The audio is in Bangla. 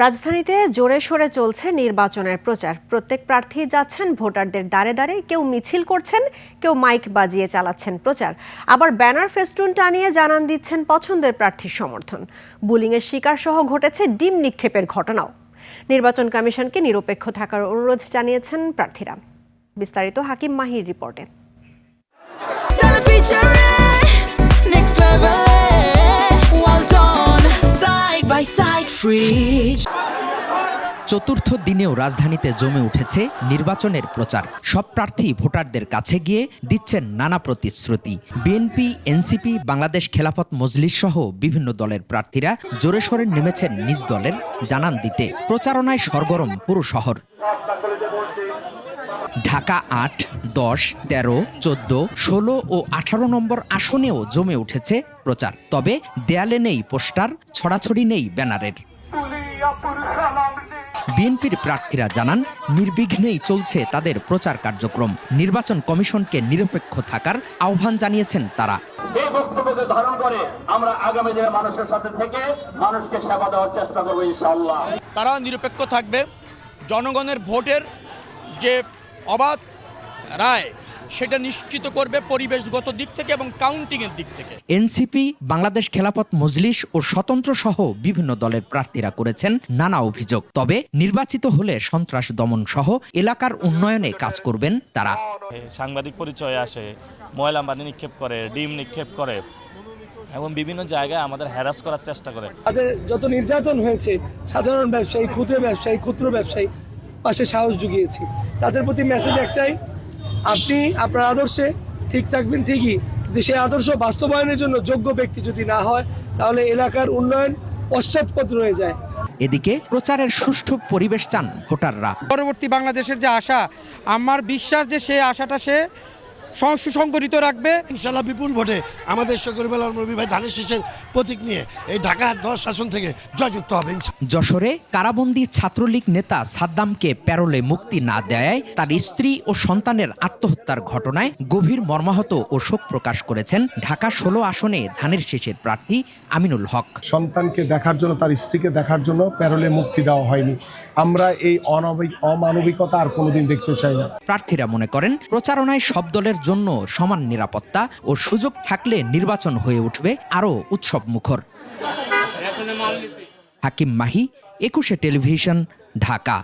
রাজধানীতে জোরে সোরে চলছে নির্বাচনের প্রচার। প্রত্যেক প্রার্থী যাচ্ছেন ভোটারদের দ্বারে দ্বারে, কেউ মিছিল করছেন, কেউ মাইক বাজিয়ে চালাচ্ছেন প্রচার, আবার ব্যানার ফেস্টুন টানিয়ে জানান দিচ্ছেন পছন্দের প্রার্থীর সমর্থন। বুলিংয়ের শিকার সহ ঘটেছে ডিম নিক্ষেপের ঘটনাও। নির্বাচন কমিশনকে নিরপেক্ষ থাকার অনুরোধ জানিয়েছেন প্রার্থীরা। বিস্তারিত হাকিম মাহির রিপোর্টে। চতুর্থ দিনেও রাজধানীতে জমে উঠেছে নির্বাচনের প্রচার। সব প্রার্থী ভোটারদের কাছে গিয়ে দিচ্ছেন নানা প্রতিশ্রুতি। বিএনপি, এনসিপি, বাংলাদেশ খেলাফত মজলিস সহ বিভিন্ন দলের প্রার্থীরা জোরে সোরে নেমেছেন নিজ দলের জানান দিতে। প্রচারণায় সরগরম পুরো শহর। ঢাকা ৮, ১০, ১৩, ১৪, ১৬ ও ১৮ নম্বর আসনেও জমে উঠেছে প্রচার। তবে দেয়ালে নেই পোস্টার, ছড়াছড়ি নেই ব্যানারের। বিএনপির প্রার্থীরা জানান নির্বিঘ্নেই চলছে তাদের প্রচার কার্যক্রম। নির্বাচন কমিশনকে নিরপেক্ষ থাকার আহ্বান জানিয়েছেন তারা। এই বক্তব্যকে ধারণ করে আমরা আগামী দিনে মানুষের সাথে থেকে মানুষকে সেবা দেওয়ার চেষ্টা করব ইনশাআল্লাহ। তারা নিরপেক্ষ থাকবে, জনগণের ভোটের যে অবাধ রায় সেটা নিশ্চিত করবে পরিবেশগত দিক থেকে এবং কাউন্টিংয়ের দিক থেকে। এনসিপি, বাংলাদেশ খেলাফত মজলিস ও স্বতন্ত্র সহ বিভিন্ন দলের প্রার্থীরা করেছেন নানা অভিযোগ। তবে নির্বাচিত হলে সন্ত্রাস দমন সহ এলাকার উন্নয়নে কাজ করবেন তারা। সাংবাদিক পরিচয় আসে, ময়লা পানি নিক্ষেপ করে, ডিম নিক্ষেপ করে এবং বিভিন্ন জায়গায় আমাদের হ্যারাস করার চেষ্টা করে। তাদের যত নির্যাতন হয়েছে, সাধারণ ব্যবসায়ী, ক্ষুদ্র ব্যবসায়ী পাশে সাহস জুগিয়েছি। তাদের প্রতি মেসেজ একটাই, আপনি আপনার আদর্শে ঠিক থাকবেন ঠিকই, কিন্তু সেই আদর্শ বাস্তবায়নের জন্য যোগ্য ব্যক্তি যদি না হয় তাহলে এলাকার উন্নয়ন পশ্চাৎপদ রয়ে যায়। এদিকে প্রচারের সুষ্ঠু পরিবেশ চান ভোটাররা। পরবর্তী বাংলাদেশের যে আশা, আমার বিশ্বাস যে সেই আশাটা সে সুসংগঠিত রাখবে ইনশাআল্লাহ। বিপুল ভোটে আমাদের শকরুল আলম রবি ভাই ধানের শীষের প্রতীক নিয়ে এই ঢাকা 10 আসন থেকে জয়যুক্ত হবে। যশোরে কারাবন্দী ছাত্রলীগ নেতা সাদ্দামকে প্যারোলে মুক্তি না দেয়ায় তার স্ত্রী ও সন্তানের আত্মহত্যার ঘটনায় গভীর মর্মাহত ও শোক প্রকাশ করেছেন ঢাকা 16 আসনে ধানের শীষের প্রার্থী আমিনুল হক। সন্তানকে দেখার জন্য, তার স্ত্রীকে দেখার জন্য প্যারোলে মুক্তি দেওয়া হয়নি। আমরা এই অমানবিকতা আর কোনোদিন দেখতে চাই না। প্রার্থীরা মনে করেন প্রচারণায় সব দলের জন্য সমান নিরাপত্তা ও সুযোগ থাকলে নির্বাচন হয়ে উঠবে আরও উৎসব মুখর। হাকিম মাহি, 21 টেলিভিশন, ঢাকা।